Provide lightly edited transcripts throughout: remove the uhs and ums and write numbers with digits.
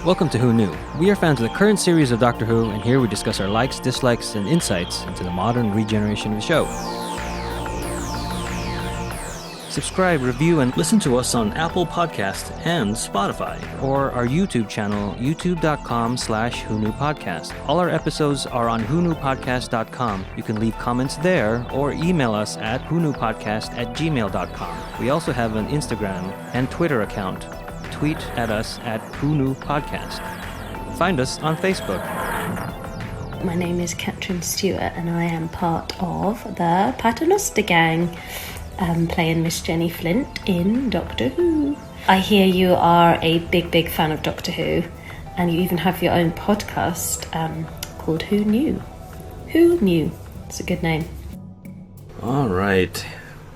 Welcome to Who Knew. We are fans of the current series of Doctor Who, and here we discuss our likes, dislikes, and insights into the modern regeneration of the show. Subscribe, review, and listen to us on Apple Podcasts and Spotify, or our YouTube channel, youtube.com/WhoKnewPodcast. All our episodes are on WhoKnewPodcast.com. You can leave comments there or email us at WhoKnewPodcast@gmail.com. We also have an Instagram and Twitter account. Tweet at us at WhoKnewPodcast. Find us on Facebook. My name is Catherine Stewart and I am part of the Paternoster Gang, playing Miss Jenny Flint in Doctor Who. I hear you are a big fan of Doctor Who, and you even have your own podcast called Who Knew? Who Knew? It's a good name. All right.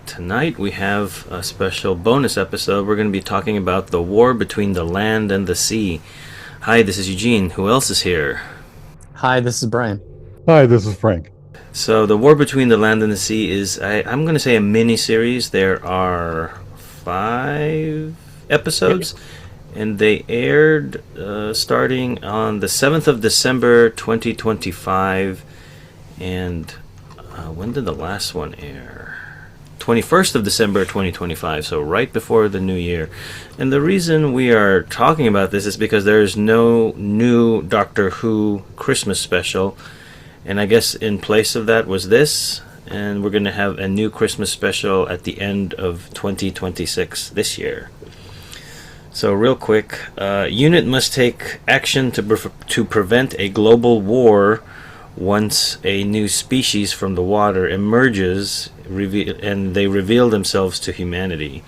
Tonight we have a special bonus episode. We're going to be talking about the war between the land and the sea. Hi, this is Eugene. Who else is here? Hi, this is Brian. Hi, this is Frank. So the war between the land and the sea is, I'm going to say, a mini-series. There are 5 episodes, and they aired starting on the 7th of December 2025. And when did the last one air? 21st of December 2025, so right before the new year. And the reason we are talking about this is because there is no new Doctor Who Christmas special. And I guess in place of that was this, and we're going to have a new Christmas special at the end of 2026 this year. So real quick, UNIT must take action to prevent a global war once a new species from the water emerges and they reveal themselves to humanity.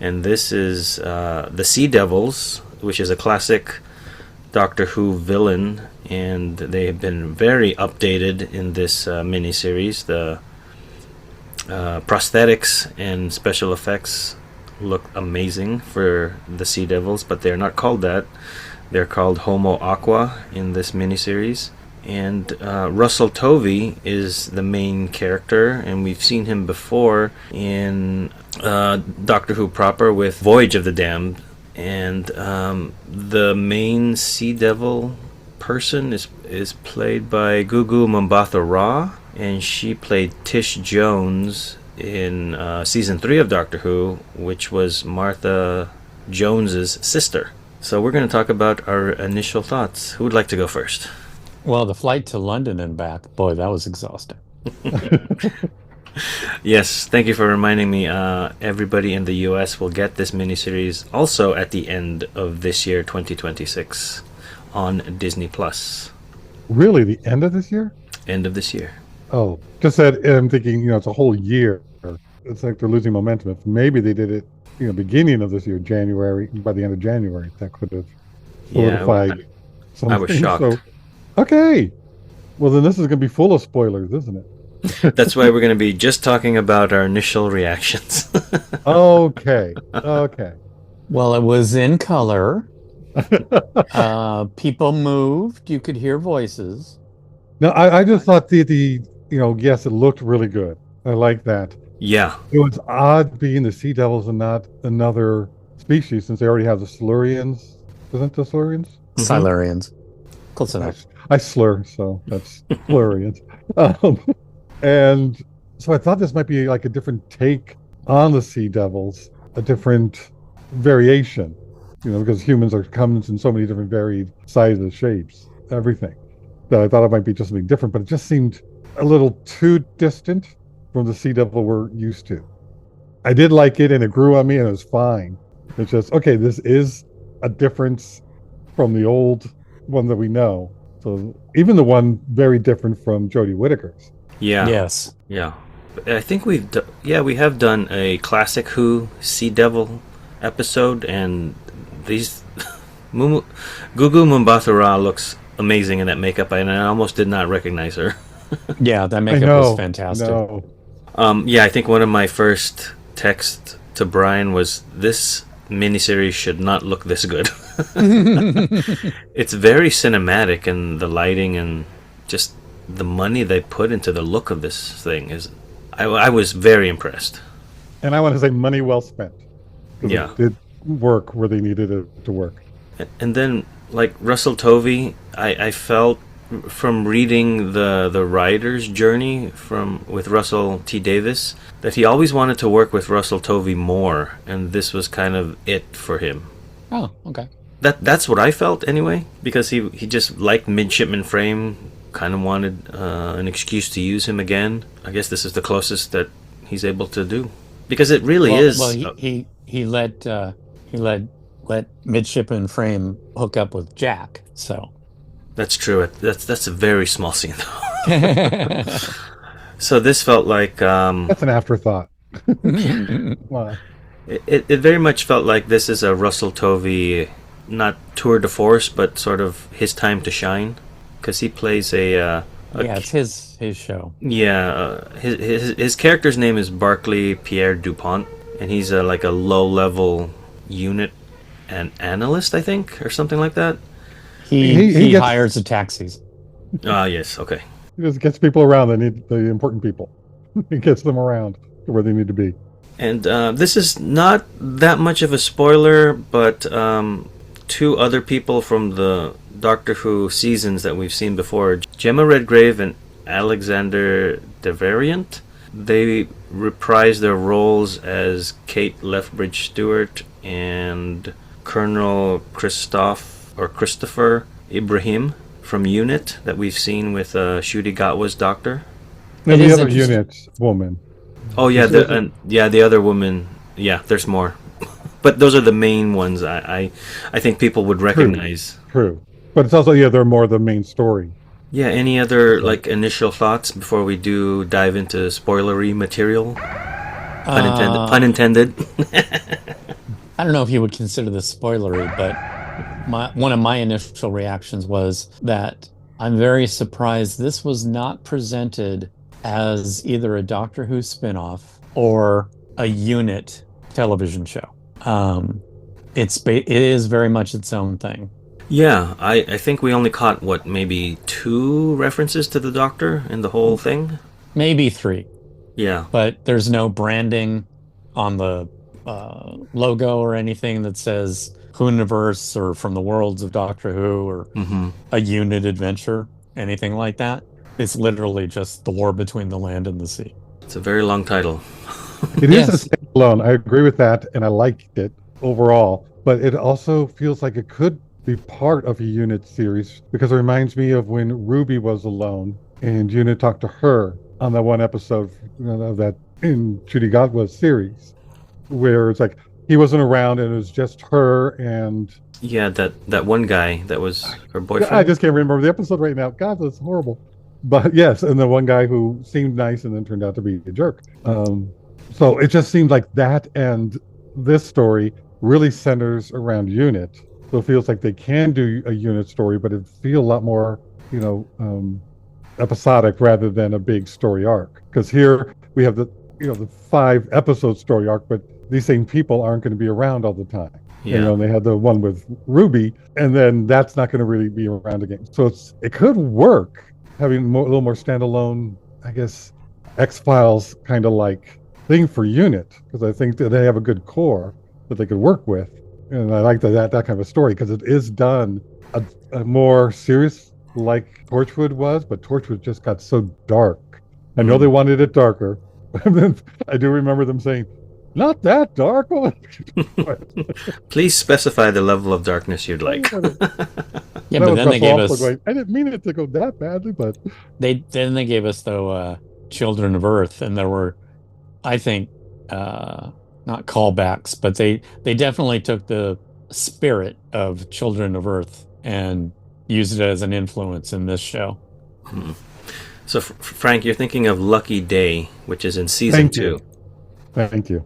And this is the Sea Devils, which is a classic Doctor Who villain, and they have been very updated in this miniseries. The prosthetics and special effects look amazing for the Sea Devils, but they're not called that. They're called Homo Aqua in this miniseries. And Russell Tovey is the main character, and we've seen him before in Doctor Who proper with Voyage of the Damned. And the main Sea Devil person is played by Gugu Mbatha-Raw, and she played Tish Jones in season 3 of Doctor Who, which was Martha Jones's sister. So we're going to talk about our initial thoughts. Who would like to go first? Well, the flight to London and back, boy, that was exhausting. Yes, thank you for reminding me. Everybody in the US will get this miniseries also at the end of this year, 2026, on Disney+. Really, the end of this year? End of this year. Oh, just that I'm thinking, it's a whole year. It's like they're losing momentum. If maybe they did it, beginning of this year, January, by the end of January, that could have solidified something. I was shocked. So, okay. Well, then this is going to be full of spoilers, isn't it? That's why we're going to be just talking about our initial reactions. Okay. Well, it was in color. People moved. You could hear voices. No, I just thought yes, it looked really good. I like that. Yeah. It was odd being the Sea Devils and not another species, since they already have the Silurians. Isn't the Silurians? Silurians. Close enough. I slur, so that's Silurians. And so I thought this might be like a different take on the Sea Devils, a different variation, because humans comes in so many different varied sizes, shapes, everything. That I thought it might be just something different, but it just seemed a little too distant from the Sea Devil we're used to. I did like it, and it grew on me, and it was fine. It's just, okay, this is a difference from the old one that we know. So even the one very different from Jodie Whittaker's. Yeah. Yes. Yeah. I think we have done a classic Who Sea Devil episode, and these Gugu Mbatha-Raw looks amazing in that makeup, and I almost did not recognize her. Yeah, that makeup was fantastic. I think one of my first texts to Brian was, this miniseries should not look this good. It's very cinematic, and the lighting and just the money they put into the look of this thing is, I was very impressed. And I want to say money well spent. Yeah. It did work where they needed it to work. And then like Russell Tovey, I felt from reading the writer's journey from with Russell T Davis that he always wanted to work with Russell Tovey more, and this was kind of it for him. Oh, okay. That's what I felt anyway, because he just liked Midshipman Frame, kind of wanted an excuse to use him again. I guess this is the closest that he's able to do, because it really is. Well, he let Midshipman Frame hook up with Jack, so. That's true. That's a very small scene, though. So this felt like That's an afterthought. Wow. it very much felt like this is a Russell Tovey, not tour de force, but sort of his time to shine, because he plays yeah, it's his show. Yeah, his character's name is Barclay Pierre Dupont, and he's like a low level unit and analyst, I think, or something like that. He hires the taxis. Ah, yes, okay. He just gets people around. They need the important people. He gets them around to where they need to be. And this is not that much of a spoiler, but two other people from the Doctor Who seasons that we've seen before, Gemma Redgrave and Alexander Devariant, they reprise their roles as Kate Lethbridge Stewart and Colonel Christopher Ibrahim from Unit that we've seen with Ncuti Gatwa's Doctor. And the other unit's woman. Oh yeah, the other woman. Yeah, there's more, but those are the main ones. I think people would recognize. True, but it's also they're more the main story. Yeah. Any other like initial thoughts before we do dive into spoilery material? Pun intended. I don't know if you would consider this spoilery, but one of my initial reactions was that I'm very surprised this was not presented as either a Doctor Who spinoff or a unit television show. It is very much its own thing. Yeah, I think we only caught maybe 2 references to the Doctor in the whole thing. Maybe 3. Yeah, but there's no branding on the logo or anything that says Whoniverse or from the worlds of Doctor Who or a unit adventure, anything like that. It's literally just the war between the land and the sea. It's a very long title. It is a standalone. I agree with that, and I liked it overall. But it also feels like it could be part of a unit series, because it reminds me of when Ruby was alone and Unit talked to her on that one episode of that in Ncuti Gatwa's series, where it's like he wasn't around and it was just her and Yeah, that one guy that was her boyfriend. I just can't remember the episode right now. God, that's horrible. But yes, and the one guy who seemed nice and then turned out to be a jerk. So it just seemed like that, and this story really centers around Unit. So it feels like they can do a Unit story, but it feels a lot more, episodic rather than a big story arc. Because here we have the 5 episode story arc, but these same people aren't going to be around all the time. Yeah. They had the one with Ruby, and then that's not going to really be around again. So it could work having a little more standalone, I guess, X-Files kind of like thing for Unit, because I think that they have a good core that they could work with. And I like that kind of a story, because it is done a more serious like Torchwood was, but Torchwood just got so dark. I know they wanted it darker, but then I do remember them saying, "Not that dark." Please specify the level of darkness you'd like. Yeah, but then they gave us. I didn't mean it to go that badly, but they gave us though Children of Earth, and there were, I think, not callbacks, but they definitely took the spirit of Children of Earth and used it as an influence in this show. So, Frank, you're thinking of Lucky Day, which is in season 2. Thank you.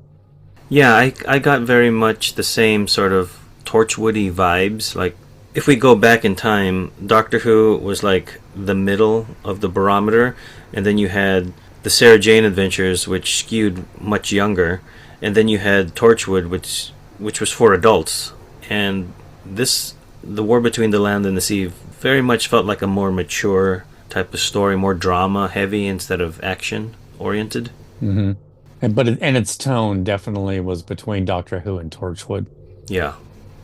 Yeah, I got very much the same sort of Torchwoody vibes. Like, if we go back in time, Doctor Who was like the middle of the barometer, and then you had the Sarah Jane Adventures, which skewed much younger, and then you had Torchwood, which was for adults. And The War Between the Land and the Sea very much felt like a more mature type of story, more drama heavy instead of action oriented. Mm-hmm. And its tone definitely was between Doctor Who and Torchwood. Yeah.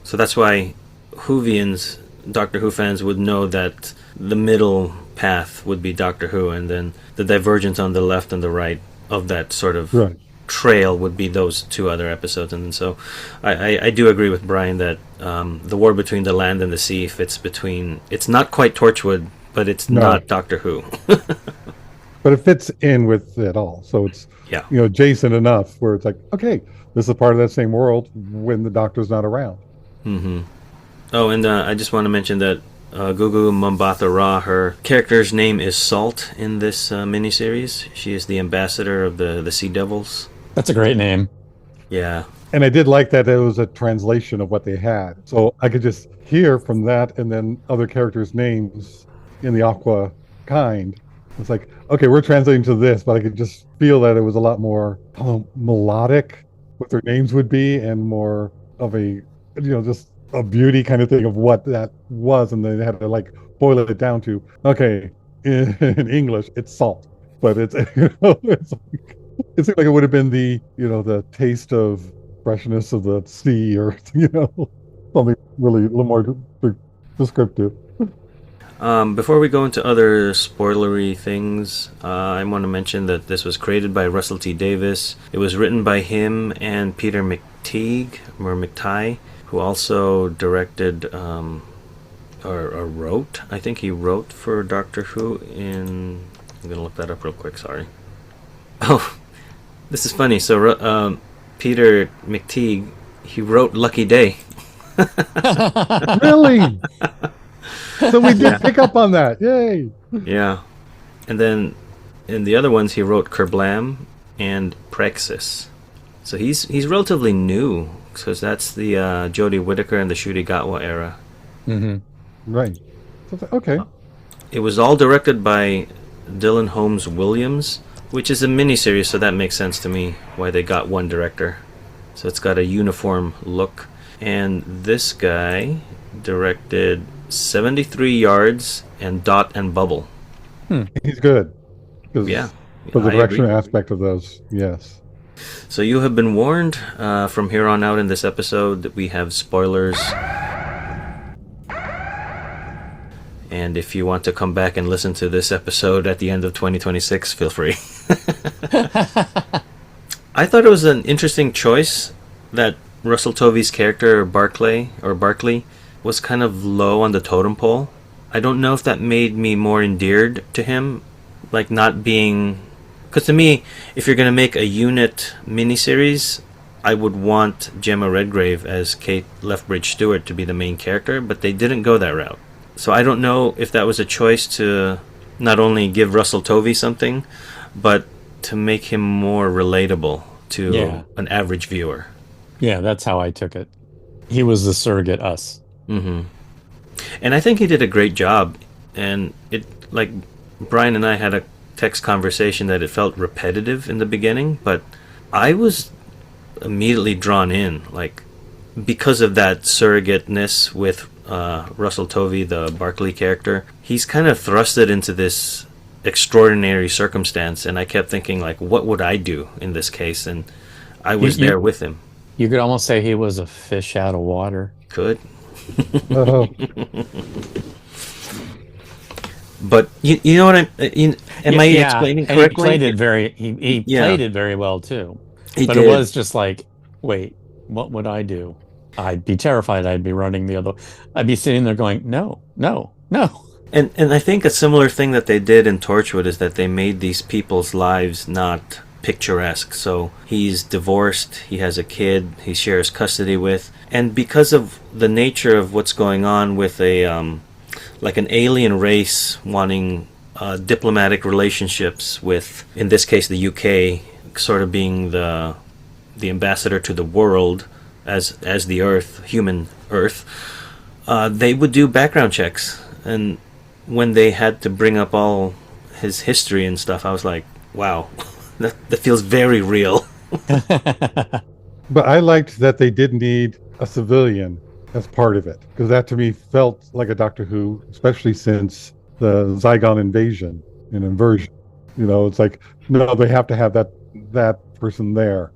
So that's why Whovians Doctor Who fans would know that the middle path would be Doctor Who, and then the divergence on the left and the right of that sort of Right. trail would be those two other episodes. And so I do agree with Brian that the war between the land and the sea fits between. It's not quite Torchwood, but it's No. not Doctor Who. But it fits in with it all. So it's, Yeah. adjacent enough where it's like, okay, this is part of that same world when the Doctor's not around. Mm-hmm. Oh, and I just want to mention that Gugu Mbatha Raw, her character's name is Salt in this miniseries. She is the ambassador of the Sea Devils. That's a great name. Yeah. And I did like that it was a translation of what they had. So I could just hear from that and then other characters' names in the Aqua kind. It's like, okay, we're translating to this, but I could just feel that it was a lot more melodic, what their names would be, and more of a, just a beauty kind of thing of what that was. And they had to like boil it down to, okay, in English, it's salt, but it's, it seemed like it would have been the, the taste of freshness of the sea, or, something really a little more descriptive. Before we go into other spoilery things, I want to mention that this was created by Russell T Davis. It was written by him and Peter McTighe, who also directed or wrote. I think he wrote for Doctor Who in... I'm going to look that up real quick, sorry. Oh, this is funny. So Peter McTighe, he wrote Lucky Day. Really? So we did pick up on that. Yay! Yeah. And then in the other ones, he wrote Kerblam and Praxis. So he's relatively new, because that's the Jodie Whittaker and the Ncuti Gatwa era. Mm-hmm. Right. So okay. It was all directed by Dylan Holmes Williams, which is a miniseries, so that makes sense to me why they got one director. So it's got a uniform look. And this guy directed 73 Yards and Dot and Bubble. He's good. Yeah. For the I direction agree. aspect of those, yes. So you have been warned from here on out in this episode that we have spoilers. And if you want to come back and listen to this episode at the end of 2026, feel free. I thought it was an interesting choice that Russell Tovey's character, Barclay, was kind of low on the totem pole. I don't know if that made me more endeared to him, like not being... Because to me, if you're going to make a unit miniseries, I would want Gemma Redgrave as Kate Lethbridge Stewart to be the main character, but they didn't go that route. So I don't know if that was a choice to not only give Russell Tovey something, but to make him more relatable to an average viewer. Yeah, that's how I took it. He was the surrogate us. Mm-hmm. And I think he did a great job. And it, like, Brian and I had a text conversation that it felt repetitive in the beginning, but I was immediately drawn in, like, because of that surrogateness with Russell Tovey, the Barclay character. He's kind of thrusted into this extraordinary circumstance, and I kept thinking, like, what would I do in this case? And I was there with him. You could almost say he was a fish out of water. Could. Oh, But you know what am I explaining and correctly? he played it very he played it very well too. He But did. it was just like, wait, what would I do? I'd be terrified. I'd be running the other. I'd be sitting there going, no. And I think a similar thing that they did in Torchwood is that they made these people's lives not picturesque. So he's divorced, he has a kid, he shares custody with, and because of the nature of what's going on with a like an alien race wanting diplomatic relationships with, in this case, the UK, sort of being the ambassador to the world as the Earth, human Earth, they would do background checks. And when they had to bring up all his history and stuff, I was like, wow, that feels very real. but I liked that they didn't need a civilian as part of it, because that to me felt like a Doctor Who, especially since the Zygon invasion and inversion. It's like, no, they have to have that person there.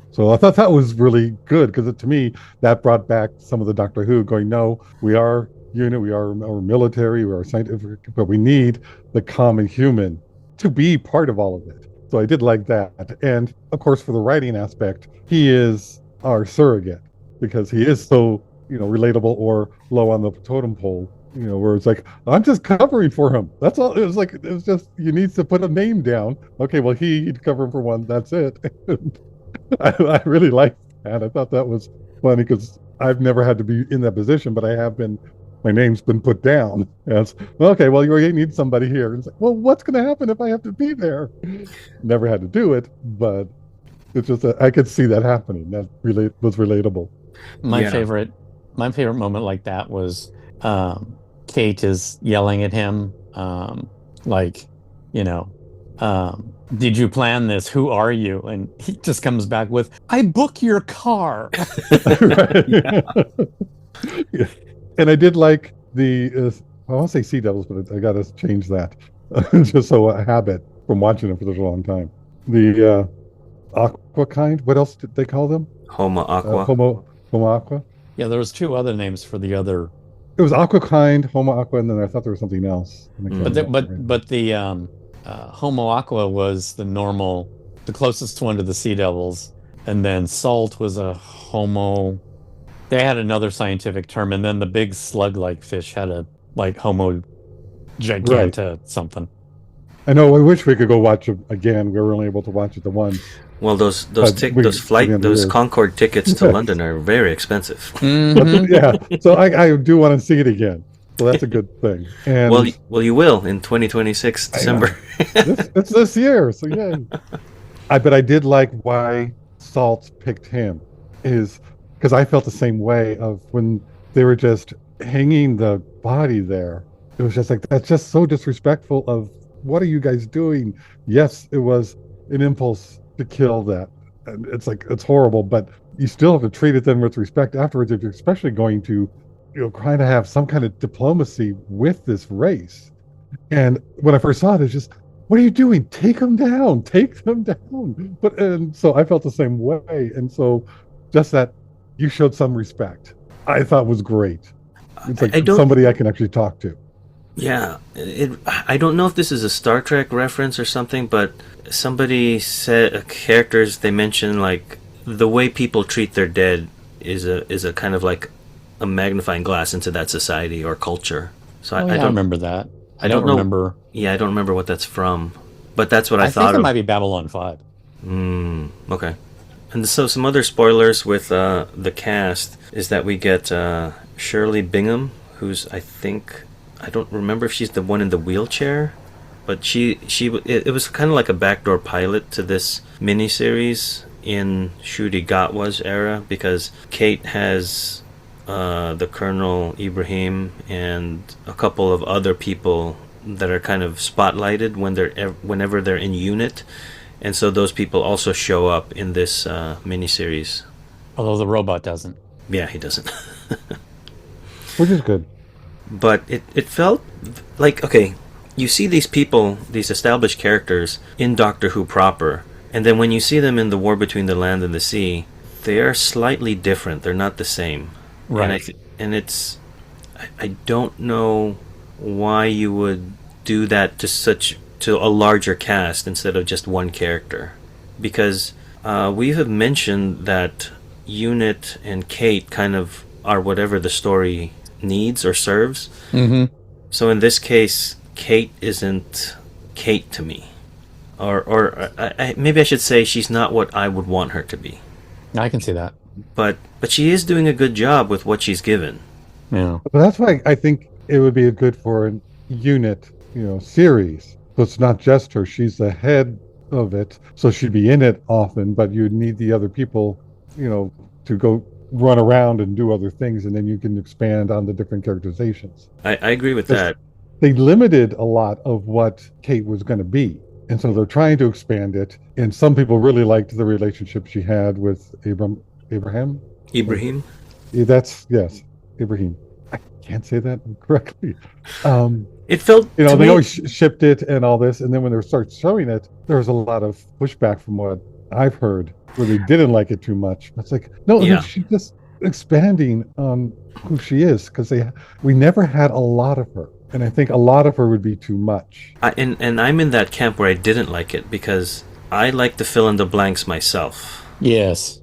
So I thought that was really good, because to me that brought back some of the Doctor Who going, no, we are unit, we are military, we are scientific, but we need the common human to be part of all of it. So I did like that. And of course, for the writing aspect, he is our surrogate because he is so, relatable or low on the totem pole, where it's like, I'm just covering for him. That's all. It was just, you need to put a name down. Okay, well, he'd cover for one. That's it. I really liked that. I thought that was funny because I've never had to be in that position, but I have been. My name's been put down as okay. Well, you need somebody here. And it's like, well, what's going to happen if I have to be there? Never had to do it, but it's just I could see that happening. That was relatable. My favorite moment like that was Kate is yelling at him, like, did you plan this? Who are you? And he just comes back with, I book your car. Yeah. And I did like the, I won't say Sea Devils, but I got to change that. Just so a habit from watching them for such a long time. The aqua kind, what else did they call them? Homo aqua. Homo aqua. Yeah, there was two other names for the other. It was aqua kind, Homo aqua, and then I thought there was something else. But the Homo aqua was the closest one to the Sea Devils, and then Salt was a Homo. They had another scientific term, and then the big slug-like fish had a Homo giganta something. I know. I wish we could go watch it again. We were only able to watch it the once. Well, those Concorde tickets to London are very expensive. Mm-hmm. Yeah, so I do want to see it again. So that's a good thing. And well, you will in 2026 December. It's this year, so yeah. But I did like why Salt picked him is because I felt the same way of when they were just hanging the body there. It was just like, that's just so disrespectful of what are you guys doing? Yes, it was an impulse to kill that. And it's like, it's horrible, but you still have to treat it then with respect afterwards if you're especially going to, trying to have some kind of diplomacy with this race. And when I first saw it, it's just, what are you doing? Take them down. Take them down. And so I felt the same way. And so just that you showed some respect, I thought was great. It's like somebody I can actually talk to. Yeah, I don't know if this is a Star Trek reference or something, but somebody said characters they mentioned like the way people treat their dead is a kind of like a magnifying glass into that society or culture. So I don't remember that. I don't remember. Yeah, I don't remember what that's from, but that's what I thought. I think it might be Babylon 5. Okay. And so some other spoilers with the cast is that we get Shirley Bingham, who's I don't remember if she's the one in the wheelchair, but it was kind of like a backdoor pilot to this miniseries in Ncuti Gatwa's era because Kate has the Colonel Ibrahim and a couple of other people that are kind of spotlighted whenever they're in unit, and so those people also show up in this miniseries. Although the robot doesn't. Yeah, he doesn't. Which is good. But it felt like, okay, you see these people, these established characters in Doctor Who proper, and then when you see them in The War Between the Land and the Sea, they are slightly different. They're not the same. Right. And I don't know why you would do that to a larger cast instead of just one character. Because we have mentioned that Unit and Kate kind of are whatever the story needs or serves. Mm-hmm. So in this case, Kate isn't Kate to me, or maybe I should say she's not what I would want her to be. I can see that. But she is doing a good job with what she's given. Yeah. But that's why I think it would be good for a unit, series. So it's not just her; she's the head of it, so she'd be in it often. But you'd need the other people, to go run around and do other things, and then you can expand on the different characterizations. I agree with that. They limited a lot of what Kate was going to be, and so they're trying to expand it. And some people really liked the relationship she had with Ibrahim. That's yes, Ibrahim. I can't say that correctly. It felt they always shipped it and all this, and then when they start showing it, there was a lot of pushback from what I've heard, where they didn't like it too much. It's like, no, yeah. expanding on who she is, because we never had a lot of her, and I think a lot of her would be too much. And I'm in that camp where I didn't like it because I like to fill in the blanks myself. Yes.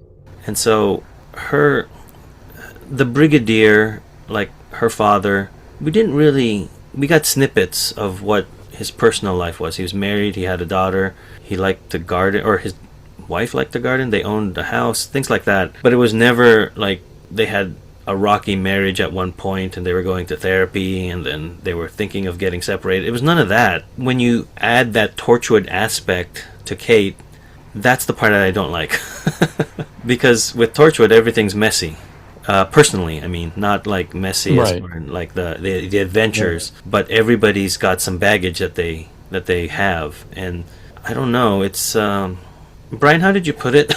And so the brigadier, like her father, we got snippets of what his personal life was. He was married, he had a daughter, he liked to garden, or his wife liked to garden, they owned a house, things like that. But it was never like they had a rocky marriage at one point and they were going to therapy and then they were thinking of getting separated. It was none of that. When you add that Torchwood aspect to Kate, that's the part that I don't like. Because with Torchwood, everything's messy. Personally, I mean, not like messy as like the adventures, but everybody's got some baggage that they have, and I don't know. It's Brian, how did you put it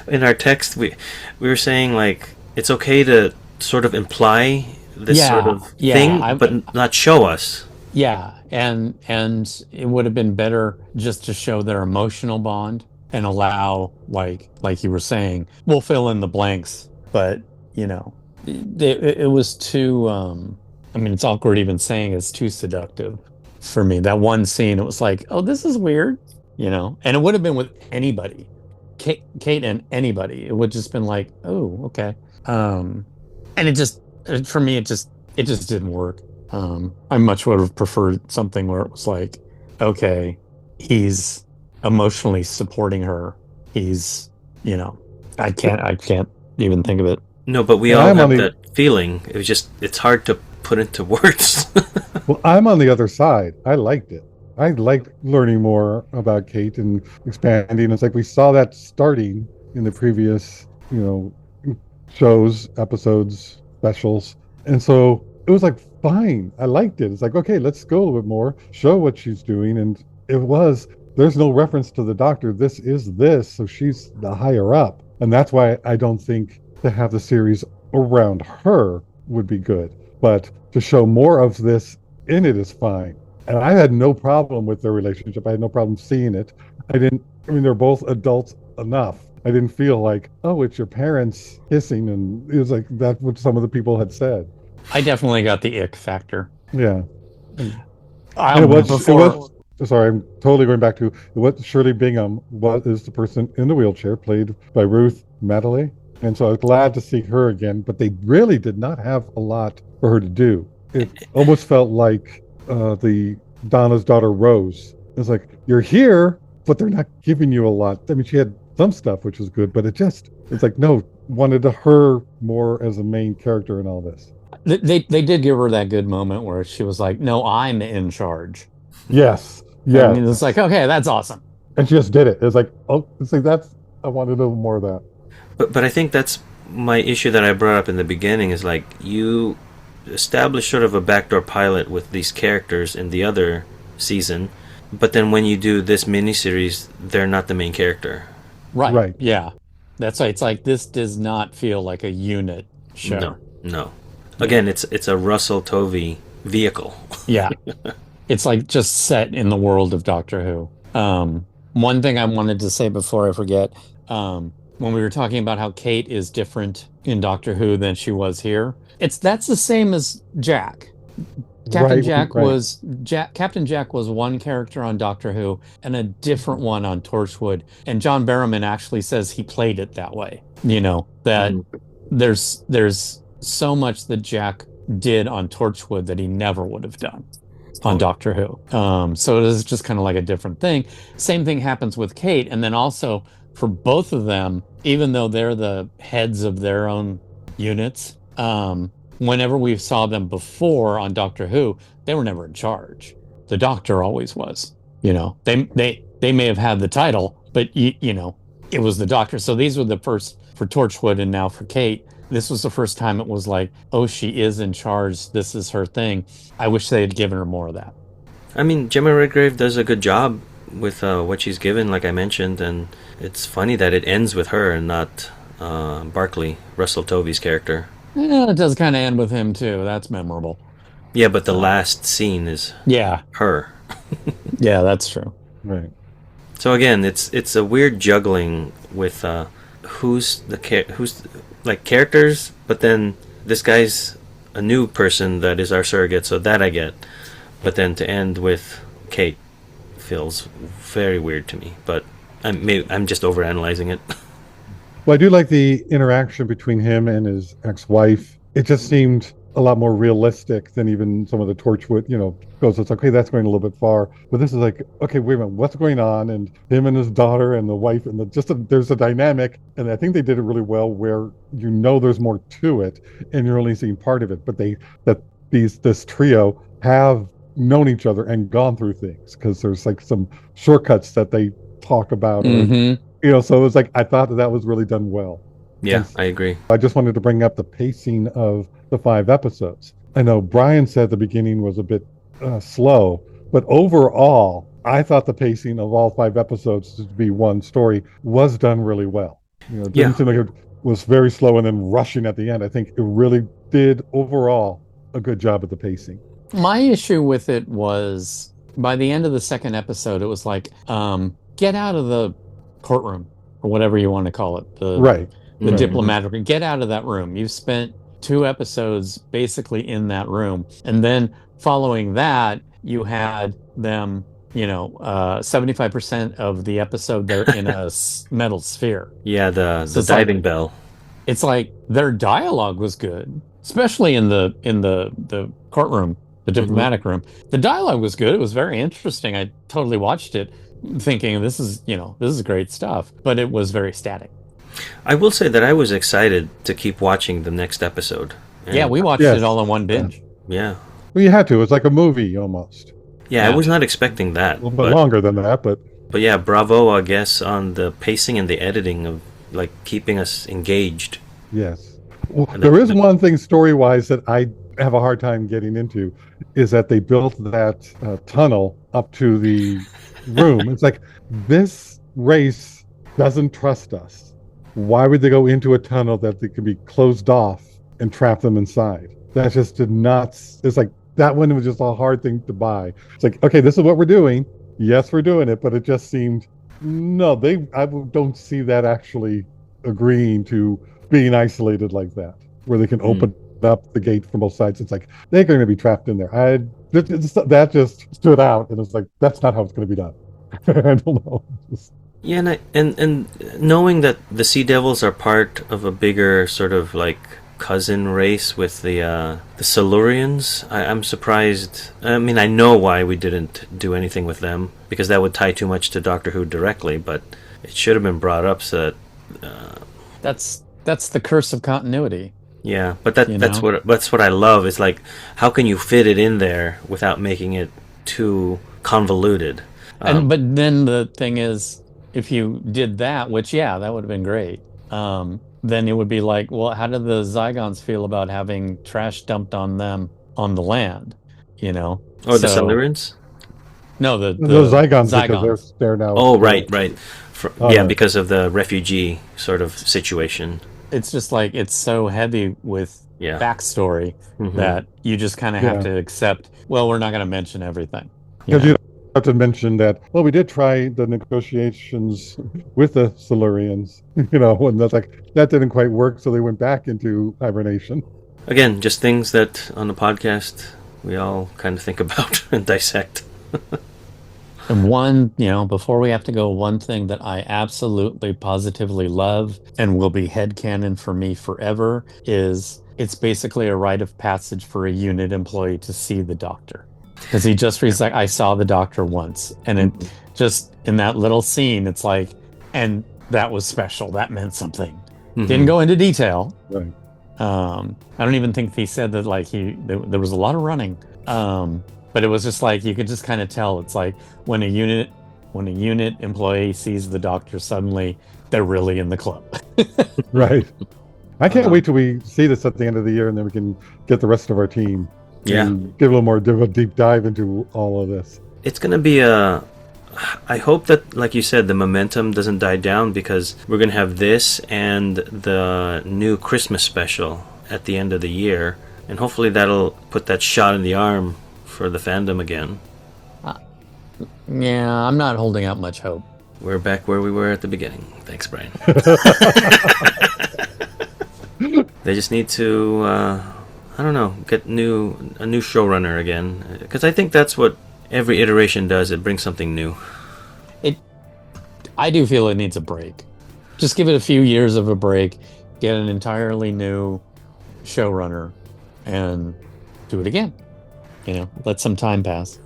in our text? We were saying like it's okay to sort of imply this sort of thing, but not show us. Yeah, and it would have been better just to show their emotional bond and allow, like you were saying, we'll fill in the blanks, but it was too. I mean, it's awkward even saying it's too seductive for me. That one scene, it was like, oh, this is weird, and it would have been with anybody, Kate and anybody. It would just been like, oh, okay. And it just, for me, it just didn't work. I much would have preferred something where it was like, okay, he's emotionally supporting her. He's, I can't even think of it. No, but we all have that feeling. It was just, it's hard to put into words. Well, I'm on the other side. I liked it. I liked learning more about Kate and expanding. It's like we saw that starting in the previous, shows, episodes, specials. And so it was like, fine. I liked it. It's like, okay, let's go a little bit more, show what she's doing. And there's no reference to the doctor. This is this. So she's the higher up. And that's why I don't think to have the series around her would be good. But to show more of this in it is fine. And I had no problem with their relationship. I had no problem seeing it. They're both adults enough. I didn't feel like, oh, it's your parents kissing. And it was like, that's what some of the people had said. I definitely got the ick factor. Yeah. Sorry, I'm totally going back to what Shirley Bingham is the person in the wheelchair, played by Ruth Madeley. And so I was glad to see her again, but they really did not have a lot for her to do. It almost felt like the Donna's daughter Rose. It's like, you're here, but they're not giving you a lot. I mean, she had some stuff, which was good, but it's like, no, wanted her more as a main character in all this. They did give her that good moment where she was like, no, I'm in charge. Yes. Yeah. I mean, it's like, okay, that's awesome. And she just did it. It's like, oh, it's like I wanted a little more of that. But I think that's my issue that I brought up in the beginning is like you establish sort of a backdoor pilot with these characters in the other season, but then when you do this miniseries, they're not the main character. Right. Yeah. That's why it's like this does not feel like a unit show. No. Again, it's a Russell Tovey vehicle. Yeah. It's like just set in the world of Doctor Who. One thing I wanted to say before I forget, when we were talking about how Kate is different in Doctor Who than she was here, that's the same as Jack. Captain Jack was one character on Doctor Who and a different one on Torchwood. And John Barrowman actually says he played it that way. That there's so much that Jack did on Torchwood that he never would have done on Doctor Who. So it is just kind of like a different thing. Same thing happens with Kate. And then also for both of them, even though they're the heads of their own units, whenever we saw them before on Doctor Who, they were never in charge. The Doctor always was. They may have had the title, but it was the Doctor. So these were the first for Torchwood, and now for Kate, this was the first time it was like, oh, she is in charge. This is her thing. I wish they had given her more of that. I mean, Gemma Redgrave does a good job with what she's given, like I mentioned, and it's funny that it ends with her and not Barclay, Russell Tovey's character. Yeah, it does kind of end with him too. That's memorable. Yeah, but the last scene is her. Yeah, that's true. Right. So again, it's a weird juggling with who's like characters, but then this guy's a new person that is our surrogate, so that I get. But then to end with Kate feels very weird to me. But I'm just overanalyzing it. Well, I do like the interaction between him and his ex-wife. It just seemed a lot more realistic than even some of the Torchwood, goes. It's like, okay, that's going a little bit far. But this is like, okay, wait a minute, what's going on? And him and his daughter and the wife and there's a dynamic, and I think they did it really well where there's more to it, and you're only seeing part of it. But this trio have known each other and gone through things because there's like some shortcuts that they talk about. So it was like I thought that was really done well. Yeah, I agree. I just wanted to bring up the pacing of the 5 episodes. I know Brian said the beginning was a bit slow, but overall, I thought the pacing of all 5 episodes to be one story was done really well. It didn't seem like it was very slow and then rushing at the end. I think it really did overall a good job at the pacing. My issue with it was by the end of the second episode, it was like, get out of the courtroom or whatever you want to call it. The diplomatic room. Get out of that room. You've spent 2 episodes basically in that room. And then following that, you had them, 75% of the episode, they're in a metal sphere. Yeah, the diving bell. It's like their dialogue was good, especially in the courtroom, the diplomatic room. The dialogue was good. It was very interesting. I totally watched it thinking this is great stuff, but it was very static. I will say that I was excited to keep watching the next episode. Yeah, we watched it all in one binge. Yeah. Well, you had to. It's like a movie almost. Yeah, I was not expecting that. A little bit longer than that, but yeah, bravo, I guess, on the pacing and the editing of like keeping us engaged. Yes. Well, there is one thing story-wise that I have a hard time getting into, is that they built that tunnel up to the room. It's like, this race doesn't trust us. Why would they go into a tunnel that they could be closed off and trap them inside? That just did not. It's like that one was just a hard thing to buy. It's like, okay, this is what we're doing. Yes, we're doing it, but it just seemed I don't see that actually agreeing to being isolated like that, where they can open up the gate from both sides. It's like they're going to be trapped in there. That just stood out, and it's like that's not how it's going to be done. I don't know. Yeah, and knowing that the Sea Devils are part of a bigger sort of like cousin race with the Silurians, I'm surprised. I mean, I know why we didn't do anything with them, because that would tie too much to Doctor Who directly, but it should have been brought up so that... That's the curse of continuity. Yeah, but that's what I love. Is like, how can you fit it in there without making it too convoluted? But then the thing is, if you did that, which that would have been great, then it would be like, well, how did the Zygons feel about having trash dumped on them on the land? Oh, the Silurians? No, the Zygons, because they're now. Oh, right. Because of the refugee sort of situation. It's just like, it's so heavy with backstory that you just kind of have to accept, well, we're not going to mention everything. Because you have to mention that, well, we did try the negotiations with the Silurians, and that's like, that didn't quite work, so they went back into hibernation. Again, just things that on the podcast we all kind of think about and dissect. And one, before we have to go, one thing that I absolutely positively love and will be headcanon for me forever is it's basically a rite of passage for a unit employee to see the doctor. Because he's like, I saw the doctor once. And it just, in that little scene, it's like, and that was special. That meant something. Didn't go into detail. Right. I don't even think he said that, like, there was a lot of running. But it was just like, you could just kind of tell. It's like when a unit employee sees the doctor, suddenly they're really in the club. Right. I can't wait till we see this at the end of the year, and then we can get the rest of our team. Yeah. And give a little more deep dive into all of this. It's going to be I hope that, like you said, the momentum doesn't die down, because we're going to have this and the new Christmas special at the end of the year. And hopefully that'll put that shot in the arm for the fandom again. Yeah, I'm not holding out much hope. We're back where we were at the beginning. Thanks, Brian. They just need to, I don't know, get a new showrunner again. Because I think that's what every iteration does. It brings something new. I do feel it needs a break. Just give it a few years of a break, get an entirely new showrunner, and do it again. Let some time pass.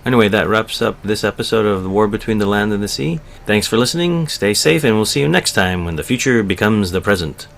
Anyway, that wraps up this episode of The War Between the Land and the Sea. Thanks for listening, stay safe, and we'll see you next time when the future becomes the present.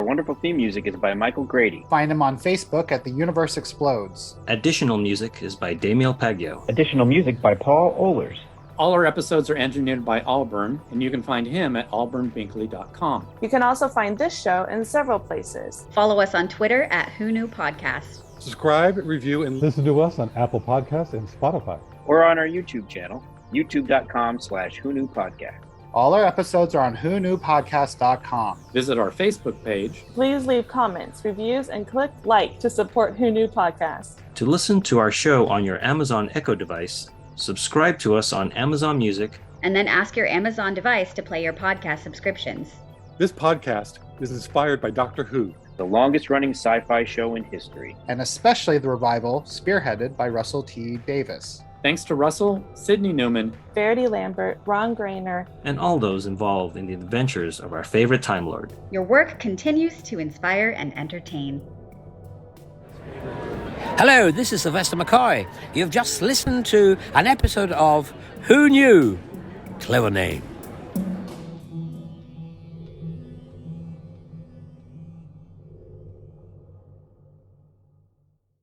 Our wonderful theme music is by Michael Grady. Find him on Facebook at The Universe Explodes. Additional music is by Damiel Paggio. Additional music by Paul Ohlers. All our episodes are engineered by Auburn, and you can find him at auburnbinkley.com. You can also find this show in several places. Follow us on Twitter at Who Knew Podcast. Subscribe, review, and listen to us on Apple Podcasts and Spotify. Or on our YouTube channel, youtube.com/Who Knew Podcast. All our episodes are on whoknewpodcast.com. Visit our Facebook page. Please leave comments, reviews, and click like to support Who Knew Podcast. To listen to our show on your Amazon Echo device, subscribe to us on Amazon Music. And then ask your Amazon device to play your podcast subscriptions. This podcast is inspired by Doctor Who, The longest-running sci-fi show in history. And especially the revival spearheaded by Russell T. Davis. Thanks to Russell, Sidney Newman, Verity Lambert, Ron Grainer, and all those involved in the adventures of our favorite Time Lord. Your work continues to inspire and entertain. Hello, this is Sylvester McCoy. You've just listened to an episode of Who Knew? Clever name.